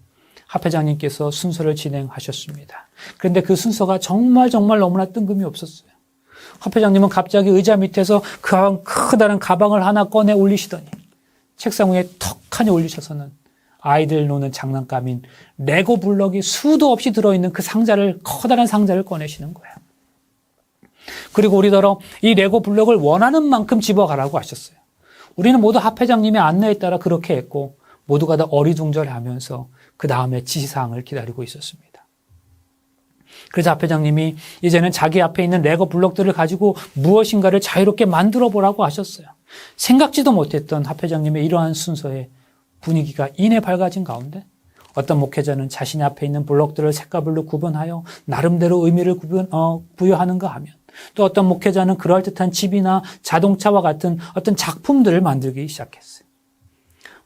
합회장님께서 순서를 진행하셨습니다. 그런데 그 순서가 정말 너무나 뜬금이 없었어요. 합회장님은 갑자기 의자 밑에서 그 크다란 가방을 하나 꺼내 올리시더니 책상 위에 턱하니 올리셔서는 아이들 노는 장난감인 레고 블럭이 수도 없이 들어있는 그 커다란 상자를 꺼내시는 거예요. 그리고 우리더러 이 레고 블럭을 원하는 만큼 집어가라고 하셨어요. 우리는 모두 합회장님의 안내에 따라 그렇게 했고 모두가 다 어리둥절하면서 그 다음에 지시사항을 기다리고 있었습니다. 그래서 합회장님이 이제는 자기 앞에 있는 레고 블록들을 가지고 무엇인가를 자유롭게 만들어 보라고 하셨어요. 생각지도 못했던 합회장님의 이러한 순서에 분위기가 이내 밝아진 가운데 어떤 목회자는 자신의 앞에 있는 블록들을 색깔별로 구분하여 나름대로 의미를 부여하는가 하면 또 어떤 목회자는 그럴듯한 집이나 자동차와 같은 어떤 작품들을 만들기 시작했어요.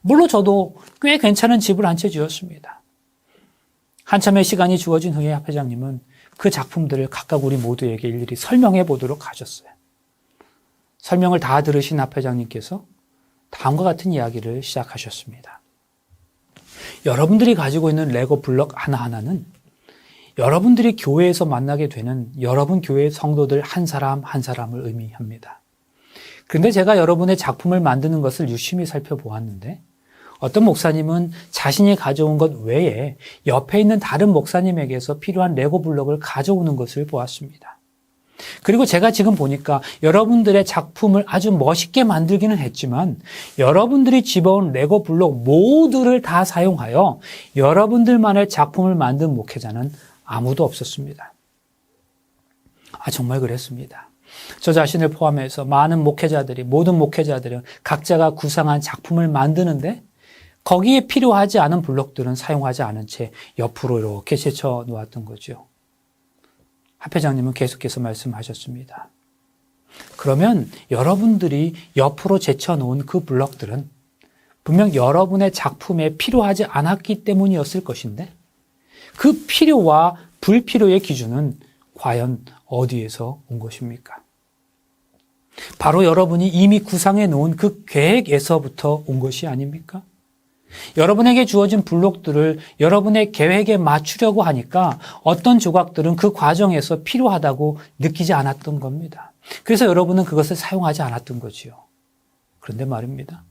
물론 저도 꽤 괜찮은 집을 한 채 지었습니다. 한참의 시간이 주어진 후에 합회장님은 그 작품들을 각각 우리 모두에게 일일이 설명해 보도록 하셨어요. 설명을 다 들으신 합회장님께서 다음과 같은 이야기를 시작하셨습니다. 여러분들이 가지고 있는 레고 블럭 하나하나는 여러분들이 교회에서 만나게 되는 여러분 교회의 성도들 한 사람 한 사람을 의미합니다. 그런데 제가 여러분의 작품을 만드는 것을 유심히 살펴보았는데 어떤 목사님은 자신이 가져온 것 외에 옆에 있는 다른 목사님에게서 필요한 레고 블럭을 가져오는 것을 보았습니다. 그리고 제가 지금 보니까 여러분들의 작품을 아주 멋있게 만들기는 했지만 여러분들이 집어온 레고 블록 모두를 다 사용하여 여러분들만의 작품을 만든 목회자는 아무도 없었습니다. 정말 그랬습니다. 저 자신을 포함해서 많은 목회자들이, 모든 목회자들은 각자가 구상한 작품을 만드는데 거기에 필요하지 않은 블록들은 사용하지 않은 채 옆으로 이렇게 제쳐 놓았던 거죠. 합회장님은 계속해서 말씀하셨습니다. 그러면 여러분들이 옆으로 제쳐놓은 그 블럭들은 분명 여러분의 작품에 필요하지 않았기 때문이었을 것인데 그 필요와 불필요의 기준은 과연 어디에서 온 것입니까? 바로 여러분이 이미 구상해 놓은 그 계획에서부터 온 것이 아닙니까? 여러분에게 주어진 블록들을 여러분의 계획에 맞추려고 하니까 어떤 조각들은 그 과정에서 필요하다고 느끼지 않았던 겁니다. 그래서 여러분은 그것을 사용하지 않았던 거지요. 그런데 말입니다.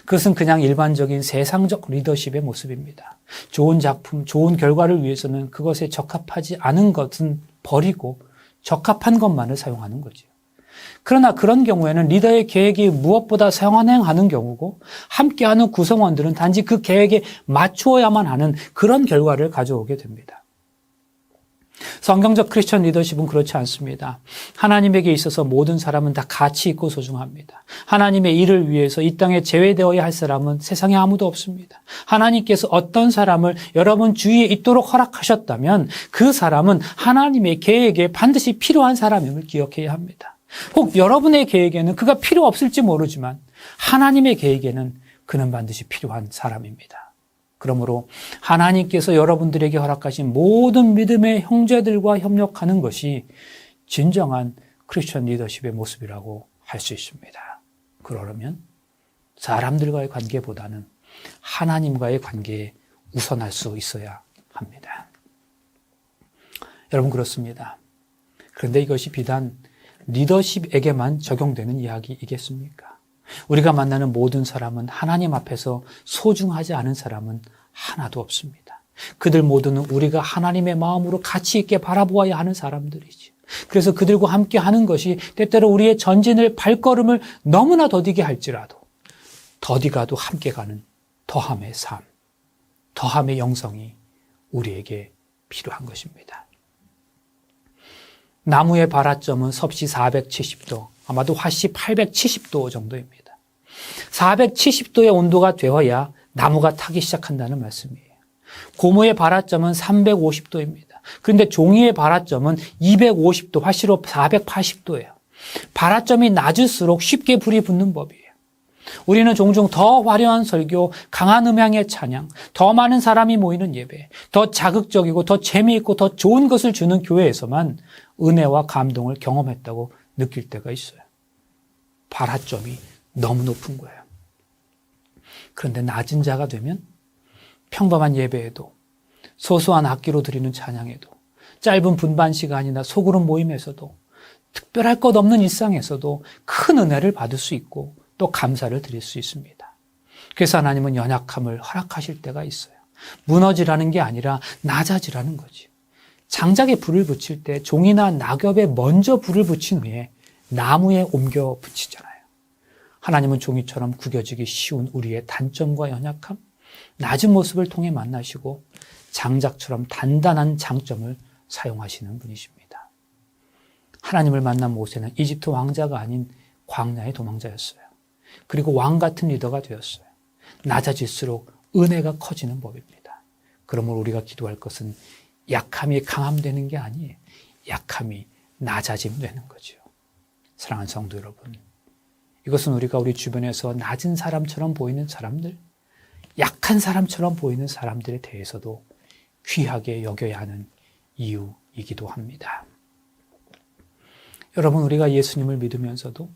그것은 그냥 일반적인 세상적 리더십의 모습입니다. 좋은 작품, 좋은 결과를 위해서는 그것에 적합하지 않은 것은 버리고 적합한 것만을 사용하는 거지요. 그러나 그런 경우에는 리더의 계획이 무엇보다 선행하는 경우고 함께하는 구성원들은 단지 그 계획에 맞추어야만 하는 그런 결과를 가져오게 됩니다. 성경적 크리스천 리더십은 그렇지 않습니다. 하나님에게 있어서 모든 사람은 다 가치 있고 소중합니다. 하나님의 일을 위해서 이 땅에 제외되어야 할 사람은 세상에 아무도 없습니다. 하나님께서 어떤 사람을 여러분 주위에 있도록 허락하셨다면 그 사람은 하나님의 계획에 반드시 필요한 사람임을 기억해야 합니다. 혹 여러분의 계획에는 그가 필요 없을지 모르지만 하나님의 계획에는 그는 반드시 필요한 사람입니다. 그러므로 하나님께서 여러분들에게 허락하신 모든 믿음의 형제들과 협력하는 것이 진정한 크리스천 리더십의 모습이라고 할 수 있습니다. 그러려면 사람들과의 관계보다는 하나님과의 관계에 우선할 수 있어야 합니다. 여러분 그렇습니다. 그런데 이것이 비단 리더십에게만 적용되는 이야기이겠습니까? 우리가 만나는 모든 사람은 하나님 앞에서 소중하지 않은 사람은 하나도 없습니다. 그들 모두는 우리가 하나님의 마음으로 가치 있게 바라보아야 하는 사람들이지. 그래서 그들과 함께 하는 것이 때때로 우리의 전진을 발걸음을 너무나 더디게 할지라도 더디가도 함께 가는 더함의 삶, 더함의 영성이 우리에게 필요한 것입니다. 나무의 발화점은 섭씨 470도, 아마도 화씨 870도 정도입니다. 470도의 온도가 되어야 나무가 타기 시작한다는 말씀이에요. 고무의 발화점은 350도입니다. 그런데 종이의 발화점은 250도, 화씨로 480도예요. 발화점이 낮을수록 쉽게 불이 붙는 법이에요. 우리는 종종 더 화려한 설교, 강한 음향의 찬양, 더 많은 사람이 모이는 예배, 더 자극적이고 더 재미있고 더 좋은 것을 주는 교회에서만 은혜와 감동을 경험했다고 느낄 때가 있어요. 발화점이 너무 높은 거예요. 그런데 낮은 자가 되면 평범한 예배에도, 소소한 악기로 드리는 찬양에도, 짧은 분반 시간이나 소그룹 모임에서도, 특별할 것 없는 일상에서도 큰 은혜를 받을 수 있고 또 감사를 드릴 수 있습니다. 그래서 하나님은 연약함을 허락하실 때가 있어요. 무너지라는 게 아니라 낮아지라는 거지. 장작에 불을 붙일 때 종이나 낙엽에 먼저 불을 붙인 후에 나무에 옮겨 붙이잖아요. 하나님은 종이처럼 구겨지기 쉬운 우리의 단점과 연약함, 낮은 모습을 통해 만나시고 장작처럼 단단한 장점을 사용하시는 분이십니다. 하나님을 만난 모세는 이집트 왕자가 아닌 광야의 도망자였어요. 그리고 왕 같은 리더가 되었어요. 낮아질수록 은혜가 커지는 법입니다. 그러므로 우리가 기도할 것은 약함이 강함되는 게 아니에요. 약함이 낮아짐 되는 거죠. 사랑하는 성도 여러분, 이것은 우리가 우리 주변에서 낮은 사람처럼 보이는 사람들, 약한 사람처럼 보이는 사람들에 대해서도 귀하게 여겨야 하는 이유이기도 합니다. 여러분, 우리가 예수님을 믿으면서도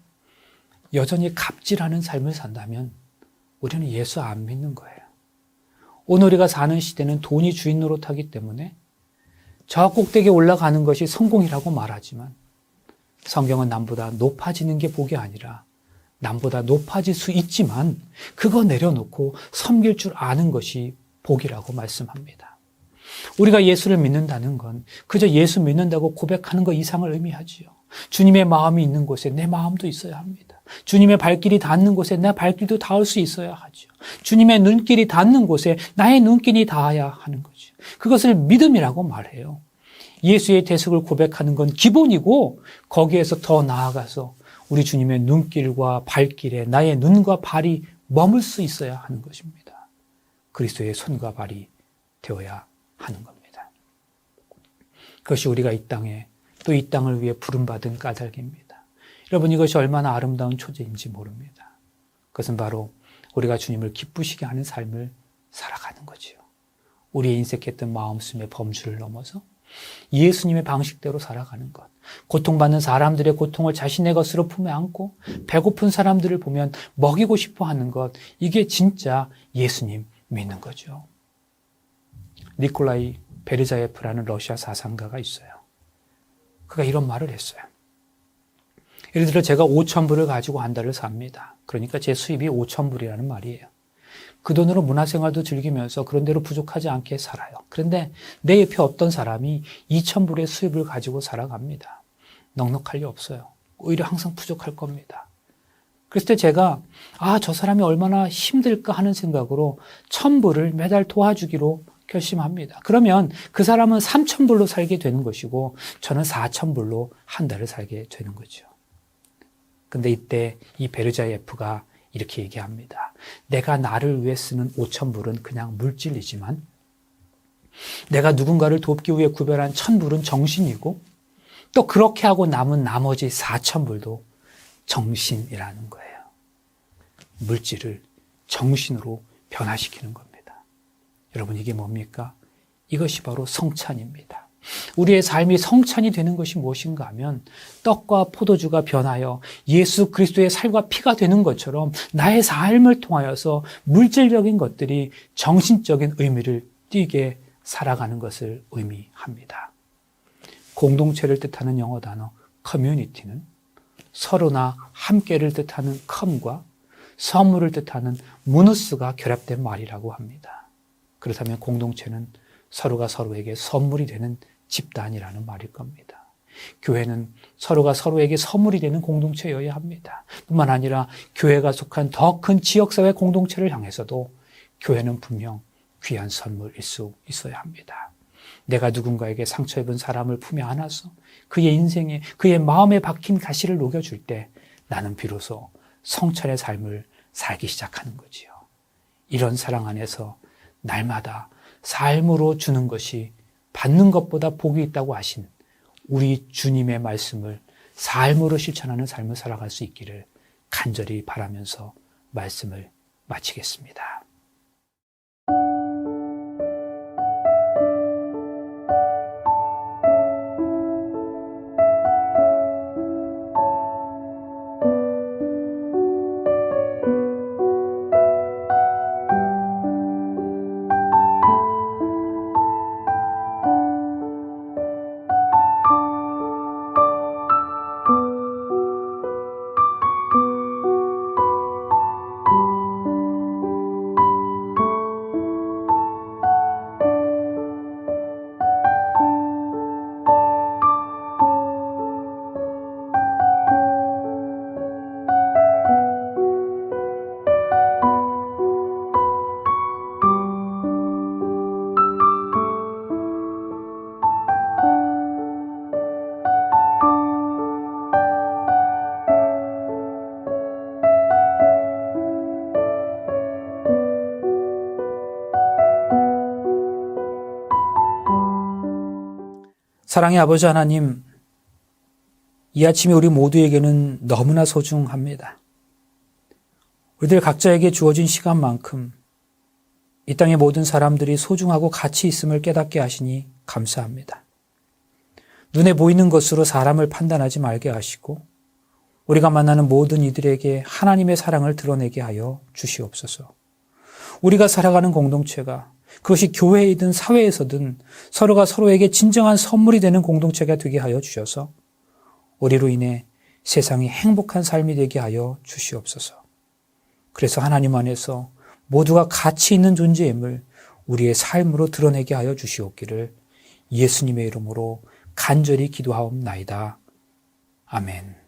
여전히 갑질하는 삶을 산다면 우리는 예수 안 믿는 거예요. 오늘 우리가 사는 시대는 돈이 주인 노릇하기 때문에 저 꼭대기에 올라가는 것이 성공이라고 말하지만 성경은 남보다 높아지는 게 복이 아니라 남보다 높아질 수 있지만 그거 내려놓고 섬길 줄 아는 것이 복이라고 말씀합니다. 우리가 예수를 믿는다는 건 그저 예수 믿는다고 고백하는 것 이상을 의미하지요. 주님의 마음이 있는 곳에 내 마음도 있어야 합니다. 주님의 발길이 닿는 곳에 내 발길도 닿을 수 있어야 하죠. 주님의 눈길이 닿는 곳에 나의 눈길이 닿아야 하는 거죠. 그것을 믿음이라고 말해요. 예수의 대속을 고백하는 건 기본이고 거기에서 더 나아가서 우리 주님의 눈길과 발길에 나의 눈과 발이 머물 수 있어야 하는 것입니다. 그리스도의 손과 발이 되어야 하는 겁니다. 그것이 우리가 이 땅에 또 이 땅을 위해 부름받은 까닭입니다. 여러분, 이것이 얼마나 아름다운 초제인지 모릅니다. 그것은 바로 우리가 주님을 기쁘시게 하는 삶을 살아가는 거지요. 우리의 인색했던 마음씀의 범주를 넘어서 예수님의 방식대로 살아가는 것. 고통받는 사람들의 고통을 자신의 것으로 품에 안고 배고픈 사람들을 보면 먹이고 싶어 하는 것. 이게 진짜 예수님 믿는 거죠. 니콜라이 베르자예프라는 러시아 사상가가 있어요. 그가 이런 말을 했어요. 예를 들어 제가 5,000불을 가지고 한 달을 삽니다. 그러니까 제 수입이 5,000불이라는 말이에요. 그 돈으로 문화생활도 즐기면서 그런 대로 부족하지 않게 살아요. 그런데 내 옆에 어떤 사람이 2,000불의 수입을 가지고 살아갑니다. 넉넉할 리 없어요. 오히려 항상 부족할 겁니다. 그랬을 때 제가 저 사람이 얼마나 힘들까 하는 생각으로 1,000불을 매달 도와주기로 결심합니다. 그러면 그 사람은 3,000불로 살게 되는 것이고 저는 4,000불로 한 달을 살게 되는 거죠. 근데 이때 이 베르자예프가 이렇게 얘기합니다. 내가 나를 위해 쓰는 5,000불은 그냥 물질이지만 내가 누군가를 돕기 위해 구별한 1,000불은 정신이고 또 그렇게 하고 남은 나머지 4,000불도 정신이라는 거예요. 물질을 정신으로 변화시키는 겁니다. 여러분, 이게 뭡니까? 이것이 바로 성찬입니다. 우리의 삶이 성찬이 되는 것이 무엇인가 하면 떡과 포도주가 변하여 예수 그리스도의 살과 피가 되는 것처럼 나의 삶을 통하여서 물질적인 것들이 정신적인 의미를 띠게 살아가는 것을 의미합니다. 공동체를 뜻하는 영어 단어 커뮤니티는 서로나 함께를 뜻하는 컴과 선물을 뜻하는 무누스가 결합된 말이라고 합니다. 그렇다면 공동체는 서로가 서로에게 선물이 되는 집단이라는 말일 겁니다. 교회는 서로가 서로에게 선물이 되는 공동체여야 합니다. 뿐만 아니라 교회가 속한 더 큰 지역사회 공동체를 향해서도 교회는 분명 귀한 선물일 수 있어야 합니다. 내가 누군가에게 상처 입은 사람을 품에 안아서 그의 인생에, 그의 마음에 박힌 가시를 녹여줄 때 나는 비로소 성찰의 삶을 살기 시작하는 거지요. 이런 사랑 안에서 날마다 삶으로 주는 것이 받는 것보다 복이 있다고 하신 우리 주님의 말씀을 삶으로 실천하는 삶을 살아갈 수 있기를 간절히 바라면서 말씀을 마치겠습니다. 사랑의 아버지 하나님, 이 아침이 우리 모두에게는 너무나 소중합니다. 우리들 각자에게 주어진 시간만큼 이 땅의 모든 사람들이 소중하고 가치 있음을 깨닫게 하시니 감사합니다. 눈에 보이는 것으로 사람을 판단하지 말게 하시고 우리가 만나는 모든 이들에게 하나님의 사랑을 드러내게 하여 주시옵소서. 우리가 살아가는 공동체가 그것이 교회이든 사회에서든 서로가 서로에게 진정한 선물이 되는 공동체가 되게 하여 주셔서 우리로 인해 세상이 행복한 삶이 되게 하여 주시옵소서. 그래서 하나님 안에서 모두가 가치 있는 존재임을 우리의 삶으로 드러내게 하여 주시옵기를 예수님의 이름으로 간절히 기도하옵나이다. 아멘.